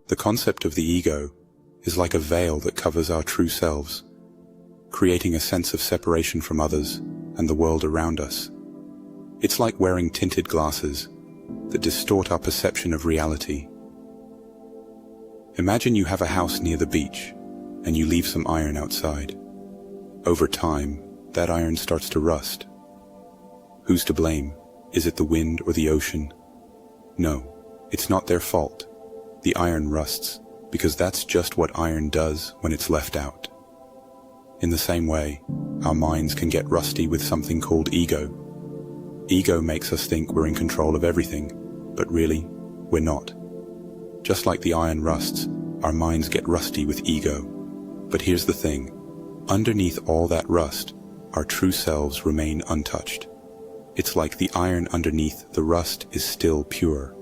The concept of the ego is like a veil that covers our true selves, creating a sense of separation from others and the world around us. It's like wearing tinted glasses that distort our perception of reality. Imagine you have a house near the beach and you leave some iron outside. Over time, that iron starts to rust. Who's to blame? Is it the wind or the ocean? No, it's not their fault. The iron rusts because that's just what iron does when it's left out. In the same way, our minds can get rusty with something called ego. Ego makes us think we're in control of everything, but really, we're not. Just like the iron rusts, our minds get rusty with ego. But here's the thing. Underneath all that rust, our true selves remain untouched. It's like the iron underneath the rust is still pure.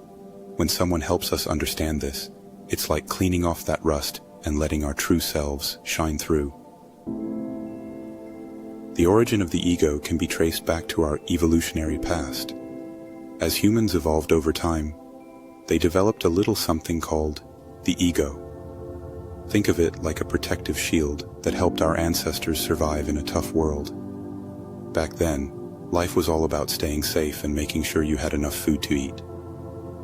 When someone helps us understand this, it's like cleaning off that rust and letting our true selves shine through. The origin of the ego can be traced back to our evolutionary past. As humans evolved over time, they developed a little something called the ego. Think of it like a protective shield that helped our ancestors survive in a tough world. Back then, life was all about staying safe and making sure you had enough food to eat.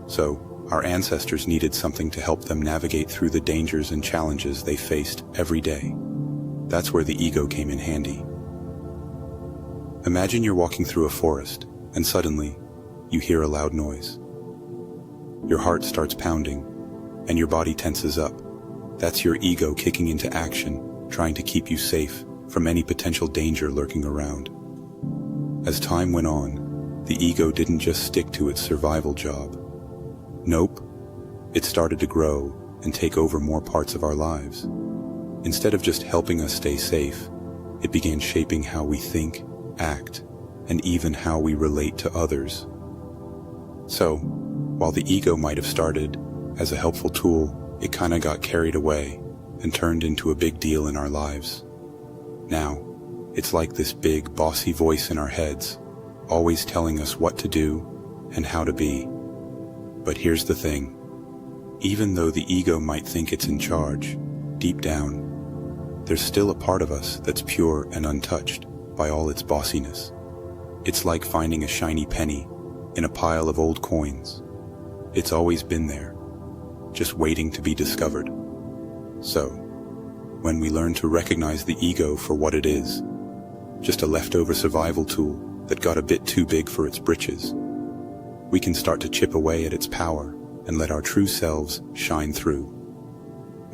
So, our ancestors needed something to help them navigate through the dangers and challenges they faced every day. That's where the ego came in handy. Imagine you're walking through a forest, and suddenly, you hear a loud noise. Your heart starts pounding, and your body tenses up. That's your ego kicking into action, trying to keep you safe from any potential danger lurking around. As time went on, the ego didn't just stick to its survival job. Nope, it started to grow and take over more parts of our lives. Instead of just helping us stay safe, it began shaping how we think, act, and even how we relate to others. So, while the ego might have started as a helpful tool, it kinda got carried away and turned into a big deal in our lives. Now, it's like this big, bossy voice in our heads, always telling us what to do and how to be. But here's the thing. Even though the ego might think it's in charge, deep down, there's still a part of us that's pure and untouched by all its bossiness. It's like finding a shiny penny in a pile of old coins. It's always been there, just waiting to be discovered. So, when we learn to recognize the ego for what it is, just a leftover survival tool that got a bit too big for its britches, we can start to chip away at its power and let our true selves shine through.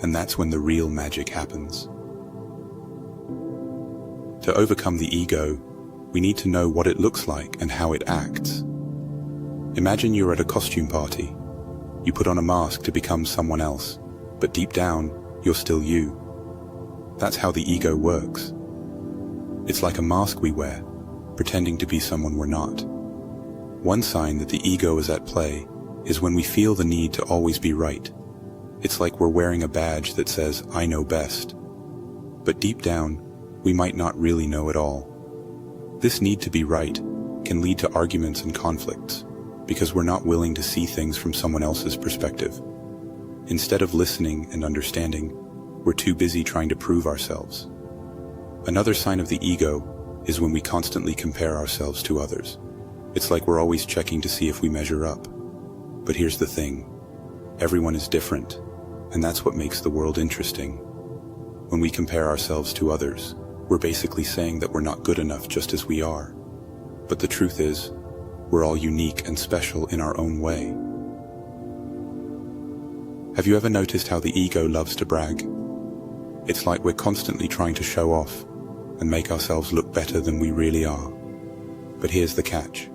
And that's when the real magic happens. To overcome the ego, we need to know what it looks like and how it acts. Imagine you're at a costume party. You put on a mask to become someone else, but deep down, you're still you. That's how the ego works. It's like a mask we wear, pretending to be someone we're not. One sign that the ego is at play is when we feel the need to always be right. It's like we're wearing a badge that says, "I know best." But deep down, we might not really know it all. This need to be right can lead to arguments and conflicts, because we're not willing to see things from someone else's perspective. Instead of listening and understanding, we're too busy trying to prove ourselves. Another sign of the ego is when we constantly compare ourselves to others. It's like we're always checking to see if we measure up. But here's the thing. Everyone is different, and that's what makes the world interesting. When we compare ourselves to others, we're basically saying that we're not good enough just as we are. But the truth is, we're all unique and special in our own way. Have you ever noticed how the ego loves to brag? It's like we're constantly trying to show off and make ourselves look better than we really are. But here's the catch.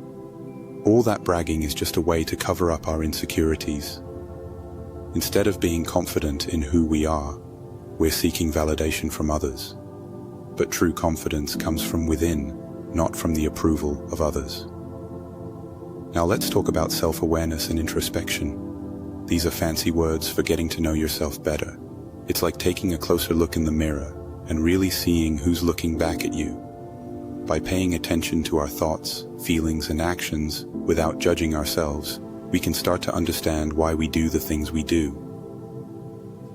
All that bragging is just a way to cover up our insecurities. Instead of being confident in who we are, we're seeking validation from others. But true confidence comes from within, not from the approval of others. Now let's talk about self-awareness and introspection. These are fancy words for getting to know yourself better. It's like taking a closer look in the mirror and really seeing who's looking back at you. By paying attention to our thoughts, feelings, and actions without judging ourselves, we can start to understand why we do the things we do.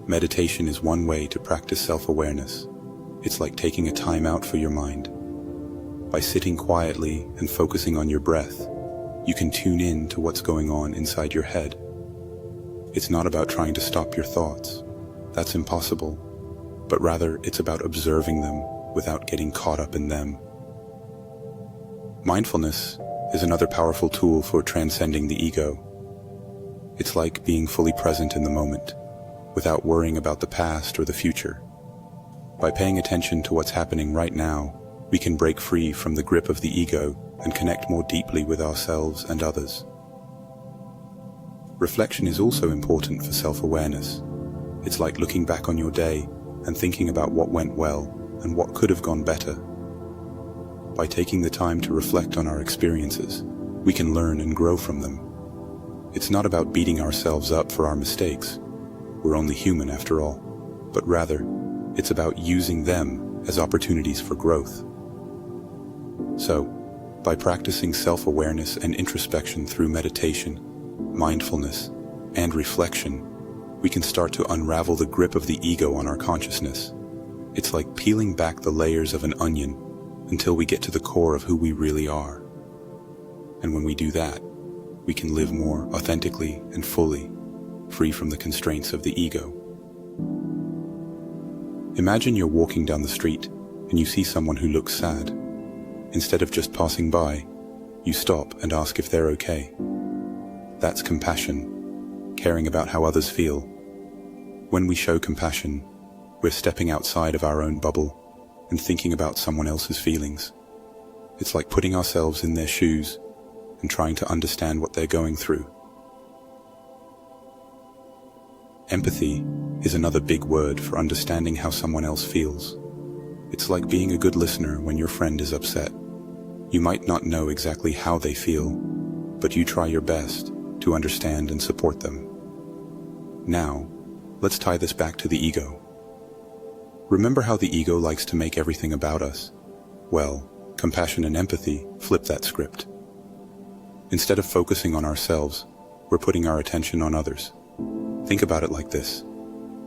Meditation is one way to practice self-awareness. It's like taking a time out for your mind. By sitting quietly and focusing on your breath, you can tune in to what's going on inside your head. It's not about trying to stop your thoughts. That's impossible. But rather, it's about observing them without getting caught up in them. Mindfulness is another powerful tool for transcending the ego. It's like being fully present in the moment, without worrying about the past or the future. By paying attention to what's happening right now, we can break free from the grip of the ego and connect more deeply with ourselves and others. Reflection is also important for self-awareness. It's like looking back on your day and thinking about what went well and what could have gone better. By taking the time to reflect on our experiences, we can learn and grow from them. It's not about beating ourselves up for our mistakes. We're only human after all. But rather, it's about using them as opportunities for growth. So, by practicing self-awareness and introspection through meditation, mindfulness, and reflection, we can start to unravel the grip of the ego on our consciousness. It's like peeling back the layers of an onion until we get to the core of who we really are. And when we do that, we can live more authentically and fully, free from the constraints of the ego. Imagine you're walking down the street and you see someone who looks sad. Instead of just passing by, you stop and ask if they're okay. That's compassion, caring about how others feel. When we show compassion, we're stepping outside of our own bubble and thinking about someone else's feelings. It's like putting ourselves in their shoes and trying to understand what they're going through. Empathy is another big word for understanding how someone else feels. It's like being a good listener when your friend is upset. You might not know exactly how they feel, but you try your best to understand and support them. Now, let's tie this back to the ego. Remember how the ego likes to make everything about us? Well, compassion and empathy flip that script. Instead of focusing on ourselves, we're putting our attention on others. Think about it like this.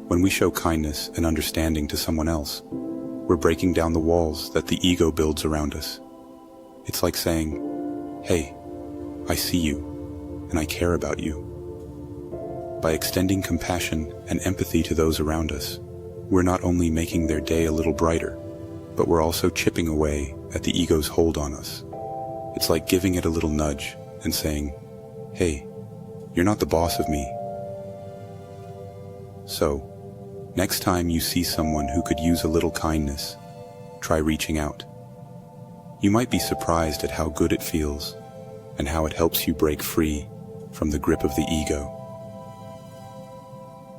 When we show kindness and understanding to someone else, we're breaking down the walls that the ego builds around us. It's like saying, "Hey, I see you, and I care about you." By extending compassion and empathy to those around us, we're not only making their day a little brighter, but we're also chipping away at the ego's hold on us. It's like giving it a little nudge and saying, "Hey, you're not the boss of me." So, next time you see someone who could use a little kindness, try reaching out. You might be surprised at how good it feels and how it helps you break free from the grip of the ego.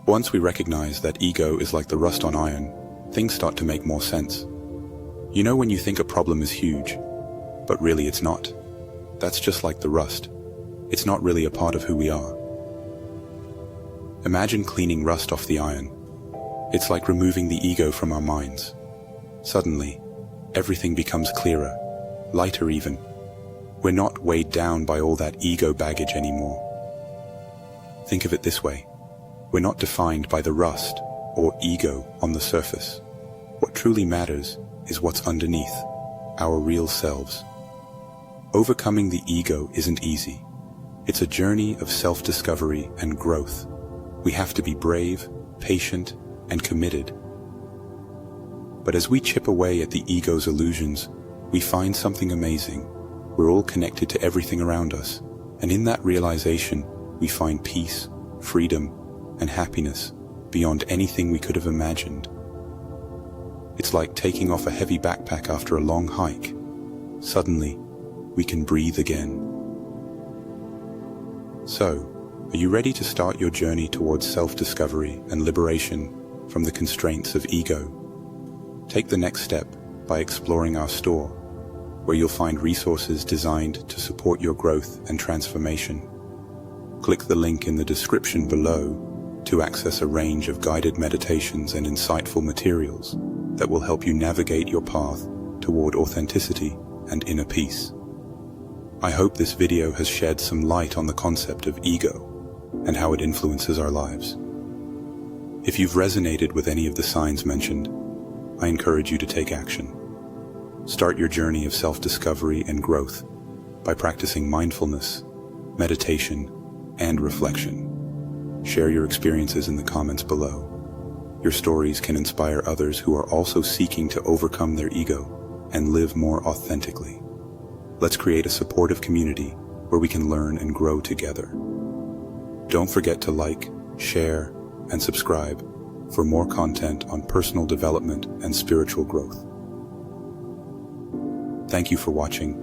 Once we recognize that ego is like the rust on iron, things start to make more sense. You know when you think a problem is huge, but really it's not. That's just like the rust. It's not really a part of who we are. Imagine cleaning rust off the iron. It's like removing the ego from our minds. Suddenly, everything becomes clearer, lighter even. We're not weighed down by all that ego baggage anymore. Think of it this way. We're not defined by the rust or ego on the surface. What truly matters is what's underneath, our real selves. Overcoming the ego isn't easy. It's a journey of self-discovery and growth. We have to be brave, patient, and committed. But as we chip away at the ego's illusions, we find something amazing. We're all connected to everything around us, and in that realization, we find peace, freedom, and happiness beyond anything we could have imagined. It's like taking off a heavy backpack after a long hike. Suddenly, we can breathe again. So, are you ready to start your journey towards self-discovery and liberation from the constraints of ego? Take the next step by exploring our store, where you'll find resources designed to support your growth and transformation. Click the link in the description below to access a range of guided meditations and insightful materials that will help you navigate your path toward authenticity and inner peace. I hope this video has shed some light on the concept of ego and how it influences our lives. If you've resonated with any of the signs mentioned, I encourage you to take action. Start your journey of self-discovery and growth by practicing mindfulness, meditation, and reflection. Share your experiences in the comments below. Your stories can inspire others who are also seeking to overcome their ego and live more authentically. Let's create a supportive community where we can learn and grow together. Don't forget to like, share, and subscribe for more content on personal development and spiritual growth. Thank you for watching,